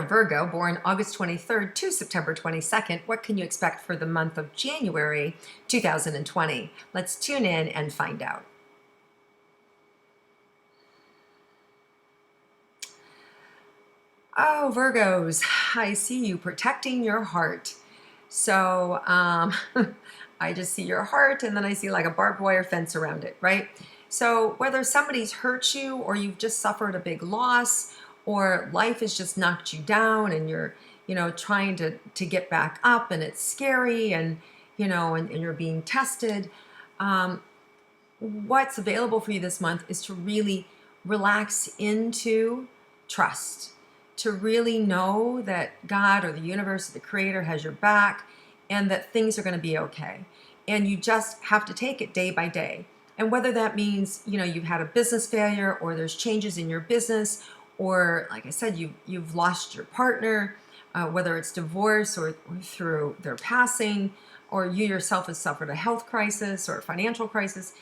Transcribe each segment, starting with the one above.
Virgo, born August 23rd to September 22nd, what can you expect for the month of January 2020? Let's tune in and find out. Oh, Virgos, I see you protecting your heart. So I just see your heart, and then I see like a barbed wire fence around it, right? So whether somebody's hurt you or you've just suffered a big loss or life has just knocked you down and you're, trying to get back up and it's scary and, and you're being tested, what's available for you this month is to really relax into trust, to really know that God or the universe or the creator has your back and that things are going to be okay. And you just have to take it day by day. And whether that means, you've had a business failure or there's changes in your business, or like I said, you've lost your partner, whether it's divorce or through their passing, or you yourself have suffered a health crisis or a financial crisis,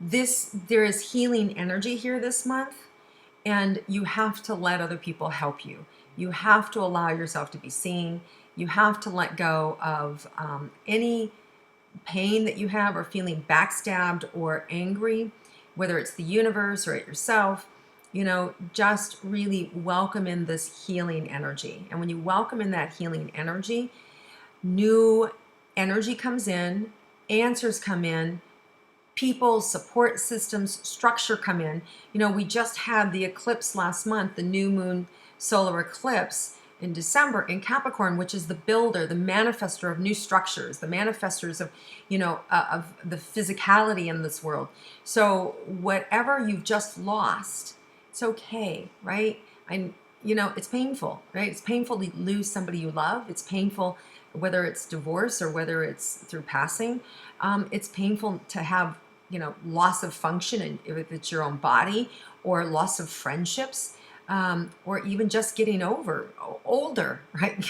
there is healing energy here this month. And you have to let other people help you. You have to allow yourself to be seen. You have to let go of any pain that you have or feeling backstabbed or angry, whether it's the universe or at yourself. Just really welcome in this healing energy. And when you welcome in that healing energy, new energy comes in, answers come in, people, support systems, structure come in. We just had the eclipse last month, the new moon solar eclipse in December in Capricorn, which is the builder, the manifester of new structures, the manifestors of, of the physicality in this world. So whatever you've just lost, it's okay, right? It's painful, right? It's painful to lose somebody you love. It's painful whether it's divorce or whether it's through passing. It's painful to have loss of function, and if it's your own body, or loss of friendships, or even just getting older, right?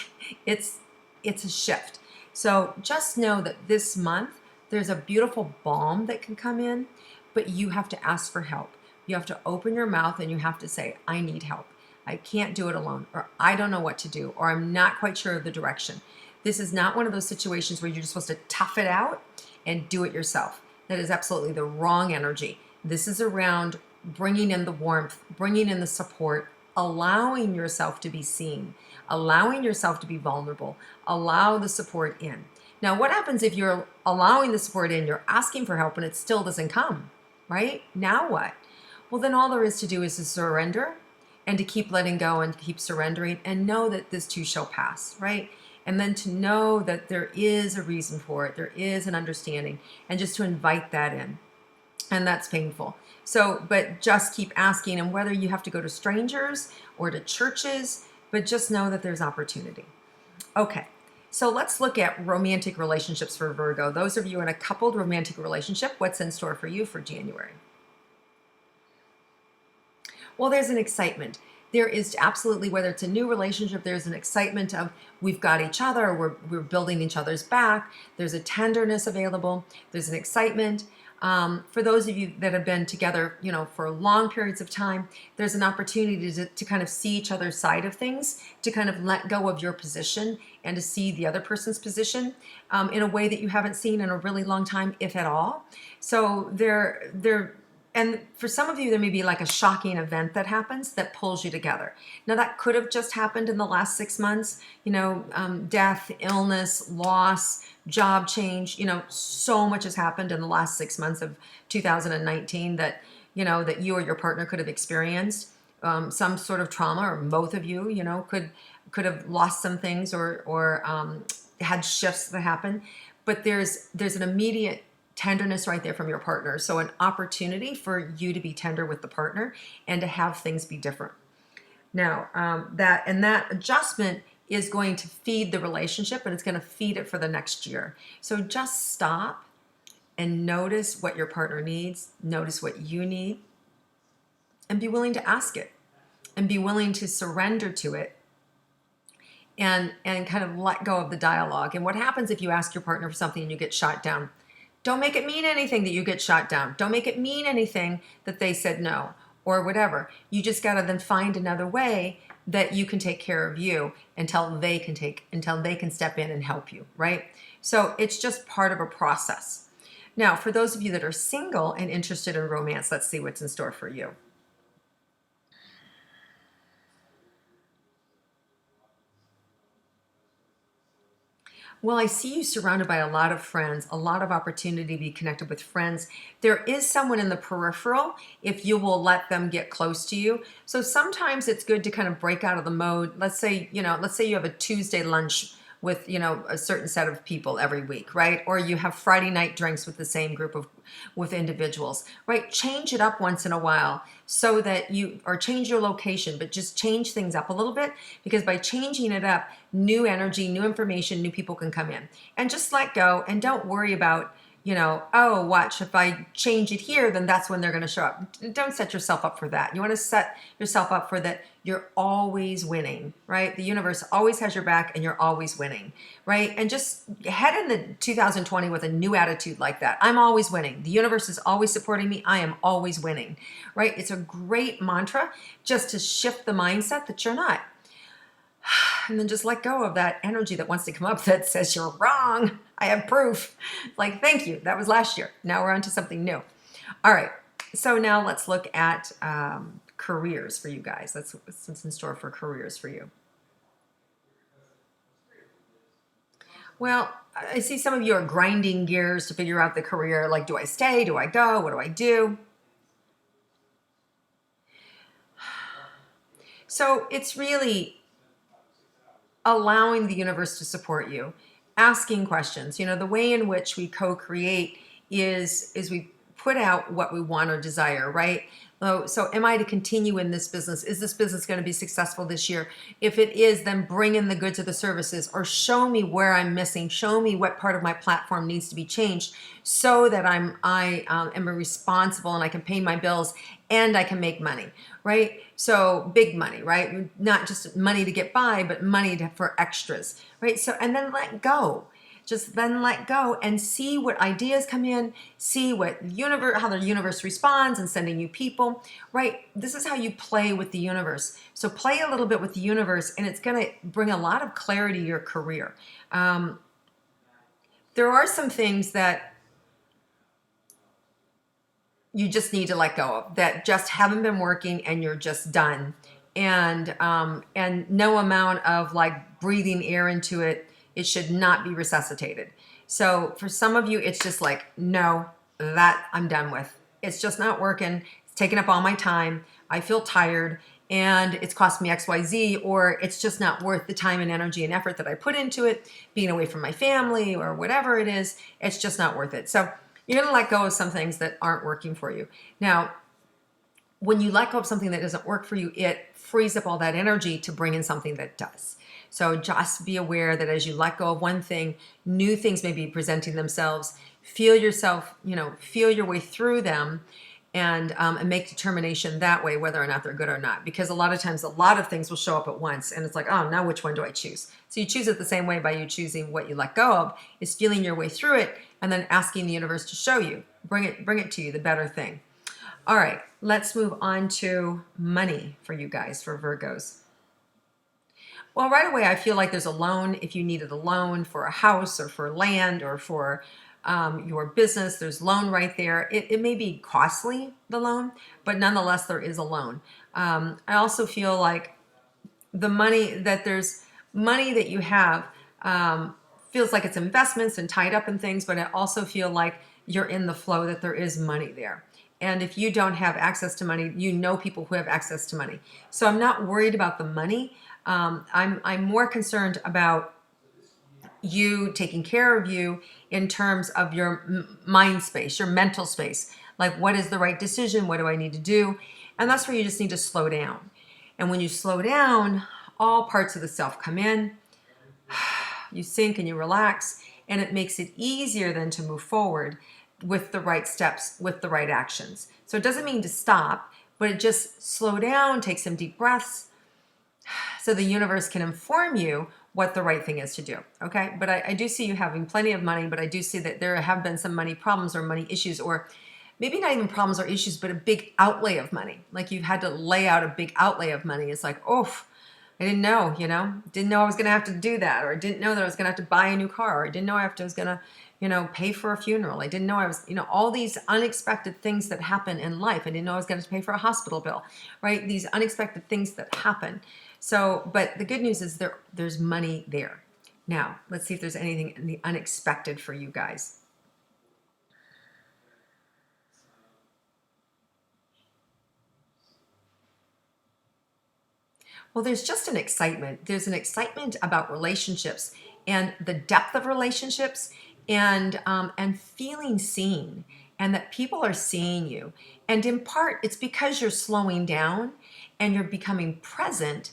It's a shift. So just know that this month there's a beautiful balm that can come in, but you have to ask for help. You have to open your mouth and you have to say, I need help. I can't do it alone, or I don't know what to do, or I'm not quite sure of the direction. This is not one of those situations where you're just supposed to tough it out and do it yourself. That is absolutely the wrong energy. This is around bringing in the warmth, bringing in the support, allowing yourself to be seen, allowing yourself to be vulnerable, allow the support in. Now, what happens if you're allowing the support in, you're asking for help, and it still doesn't come, right? Now what? Well, then all there is to do is to surrender and to keep letting go and keep surrendering and know that this too shall pass, right? And then to know that there is a reason for it, there is an understanding, and just to invite that in. And that's painful. So, but just keep asking, and whether you have to go to strangers or to churches, but just know that there's opportunity. Okay, so let's look at romantic relationships for Virgo. Those of you in a coupled romantic relationship, what's in store for you for January? Well, there's an excitement. There is absolutely, whether it's a new relationship, there's an excitement of we've got each other, we're building each other's back. There's a tenderness available. There's an excitement. For those of you that have been together, for long periods of time, there's an opportunity to kind of see each other's side of things, to kind of let go of your position and to see the other person's position in a way that you haven't seen in a really long time, if at all. So and for some of you, there may be like a shocking event that happens that pulls you together. Now, that could have just happened in the last 6 months, death, illness, loss, job change, so much has happened in the last 6 months of 2019 that, that you or your partner could have experienced some sort of trauma, or both of you, could have lost some things or had shifts that happen. But there's an immediate tenderness right there from your partner. So an opportunity for you to be tender with the partner and to have things be different. Now, that adjustment is going to feed the relationship, and it's going to feed it for the next year. So just stop and notice what your partner needs, notice what you need, and be willing to ask it, and be willing to surrender to it, and kind of let go of the dialogue. And what happens if you ask your partner for something and you get shot down? Don't make it mean anything that you get shot down. Don't make it mean anything that they said no or whatever. You just got to then find another way that you can take care of you until they can step in and help you, right? So it's just part of a process. Now, for those of you that are single and interested in romance, let's see what's in store for you. Well, I see you surrounded by a lot of friends, a lot of opportunity to be connected with friends. There is someone in the peripheral if you will let them get close to you. So sometimes it's good to kind of break out of the mode. Let's say you have a Tuesday lunch with, a certain set of people every week, right? Or you have Friday night drinks with the same group of with individuals, right? Change it up once in a while so that or change your location, but just change things up a little bit, because by changing it up, new energy, new information, new people can come in. And just let go and don't worry about, oh, watch, if I change it here, then that's when they're going to show up. Don't set yourself up for that. You want to set yourself up for that you're always winning, right? The universe always has your back and you're always winning, right? And just head into 2020 with a new attitude like that. I'm always winning. The universe is always supporting me. I am always winning, right? It's a great mantra just to shift the mindset that you're not. And then just let go of that energy that wants to come up that says you're wrong. I have proof. Like, thank you. That was last year. Now we're on to something new. All right. So now let's look at careers for you guys. That's what's in store for careers for you. Well, I see some of you are grinding gears to figure out the career. Like, do I stay? Do I go? What do I do? So it's really allowing the universe to support you, asking questions. The way in which we co-create is we put out what we want or desire, right? So am I to continue in this business? Is this business going to be successful this year? If it is, then bring in the goods or the services, or show me where I'm missing. Show me what part of my platform needs to be changed so that I am responsible and I can pay my bills and I can make money, right? So big money, right? Not just money to get by, but money for extras, right? So, and then let go. Just then let go and see what ideas come in, see how the universe responds and sending you people, right? This is how you play with the universe. So play a little bit with the universe and it's going to bring a lot of clarity to your career. There are some things that you just need to let go of that just haven't been working and you're just done. And no amount of like breathing air into it should not be resuscitated. So for some of you, it's just like, no, that I'm done with. It's just not working. It's taking up all my time. I feel tired and it's cost me XYZ, or it's just not worth the time and energy and effort that I put into it, being away from my family or whatever it is. It's just not worth it. So you're going to let go of some things that aren't working for you. Now, when you let go of something that doesn't work for you, it frees up all that energy to bring in something that does. So just be aware that as you let go of one thing, new things may be presenting themselves. Feel yourself, feel your way through them and make determination that way, whether or not they're good or not. Because a lot of times, a lot of things will show up at once and it's like, oh, now which one do I choose? So you choose it the same way by you choosing what you let go of, is feeling your way through it and then asking the universe to show you, bring it to you, the better thing. All right, let's move on to money for you guys, for Virgos. Well, right away, I feel like there's a loan. If you needed a loan for a house or for land or for your business, there's loan right there. It may be costly, the loan, but nonetheless, there is a loan. I also feel like there's money that you have feels like it's investments and tied up in things, but I also feel like you're in the flow, that there is money there. And if you don't have access to money, you know people who have access to money. So I'm not worried about the money. I'm more concerned about you taking care of you in terms of your mind space, your mental space. Like, what is the right decision? What do I need to do? And that's where you just need to slow down. And when you slow down, all parts of the self come in. You sink and you relax, and it makes it easier then to move forward with the right steps, with the right actions. So it doesn't mean to stop, but it just slow down, take some deep breaths so the universe can inform you what the right thing is to do, okay? But I do see you having plenty of money, but I do see that there have been some money problems or money issues, or maybe not even problems or issues, but a big outlay of money. Like you've had to lay out a big outlay of money. It's like, oh, I didn't know, didn't know I was going to have to do that, or didn't know that I was going to have to buy a new car, or I didn't know I was going to, pay for a funeral. I didn't know I was, all these unexpected things that happen in life. I didn't know I was going to pay for a hospital bill, right? These unexpected things that happen. So, but the good news is there's money there. Now, let's see if there's anything in the unexpected for you guys. Well, there's just an excitement. There's an excitement about relationships and the depth of relationships, and feeling seen, and that people are seeing you. And in part, it's because you're slowing down and you're becoming present.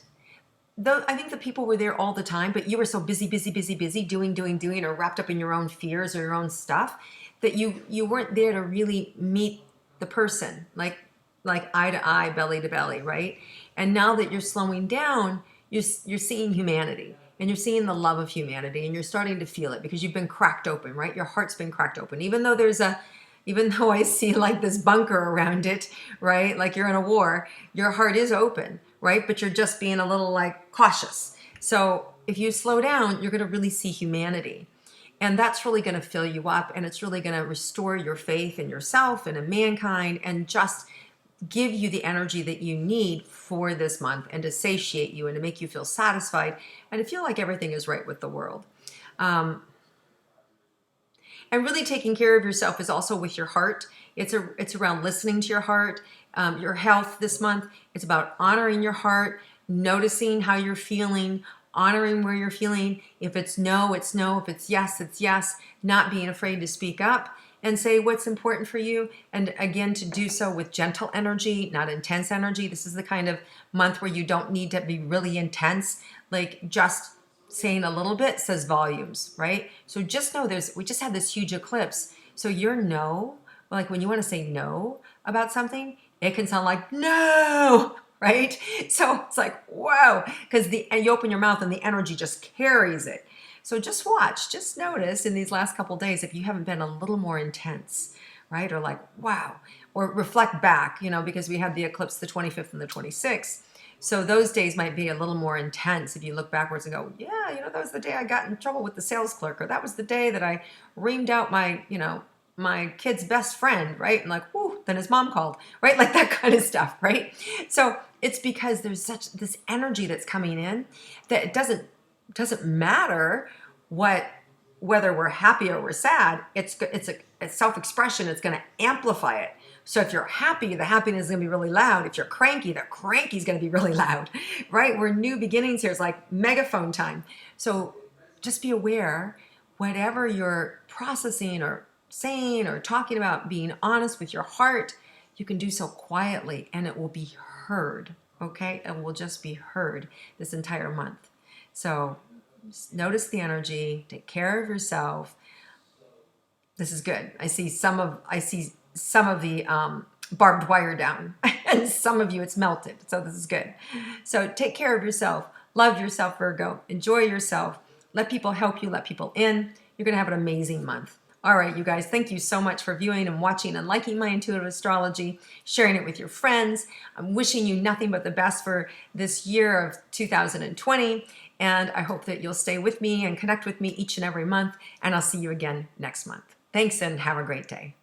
Though I think the people were there all the time, but you were so busy, busy, busy, busy, doing, or wrapped up in your own fears or your own stuff, that you weren't there to really meet the person, like eye to eye, belly to belly, right? And now that you're slowing down, you're seeing humanity, and you're seeing the love of humanity, and you're starting to feel it because you've been cracked open, right? Your heart's been cracked open, even though I see like this bunker around it, right? Like you're in a war, your heart is open, right? But you're just being a little like cautious. So if you slow down, you're going to really see humanity. And that's really going to fill you up, and it's really going to restore your faith in yourself and in mankind, and just give you the energy that you need for this month, and to satiate you, and to make you feel satisfied, and to feel like everything is right with the world. And really taking care of yourself is also with your heart. It's around listening to your heart, your health this month. It's about honoring your heart, noticing how you're feeling, honoring where you're feeling. If it's no, it's no. If it's yes, it's yes. Not being afraid to speak up and say what's important for you. And again, to do so with gentle energy, not intense energy. This is the kind of month where you don't need to be really intense. Like just saying a little bit says volumes, right? So just know we just had this huge eclipse. So your no, like when you want to say no about something, it can sound like no, right? So it's like, whoa, because you open your mouth and the energy just carries it. So just watch, just notice in these last couple days if you haven't been a little more intense, right? Or like, wow, or reflect back, because we had the eclipse the 25th and the 26th. So those days might be a little more intense if you look backwards and go, yeah, that was the day I got in trouble with the sales clerk, or that was the day that I reamed out my kid's best friend, right? And like, whoo, then his mom called, right? Like that kind of stuff, right? So it's because there's such this energy that's coming in that it doesn't matter whether we're happy or we're sad. It's self-expression. It's going to amplify it. So if you're happy, the happiness is going to be really loud. If you're cranky, the cranky is going to be really loud, right? We're new beginnings here. It's like megaphone time. So just be aware, whatever you're processing or saying or talking about, being honest with your heart, you can do so quietly, and it will be heard, okay? It will just be heard this entire month. So notice the energy, take care of yourself. This is good. I see some of the barbed wire down, and some of you it's melted. So this is good. So take care of yourself. Love yourself, Virgo. Enjoy yourself. Let people help you. Let people in. You're going to have an amazing month. All right, you guys, thank you so much for viewing and watching and liking my intuitive astrology, sharing it with your friends. I'm wishing you nothing but the best for this year of 2020. And I hope that you'll stay with me and connect with me each and every month. And I'll see you again next month. Thanks, and have a great day.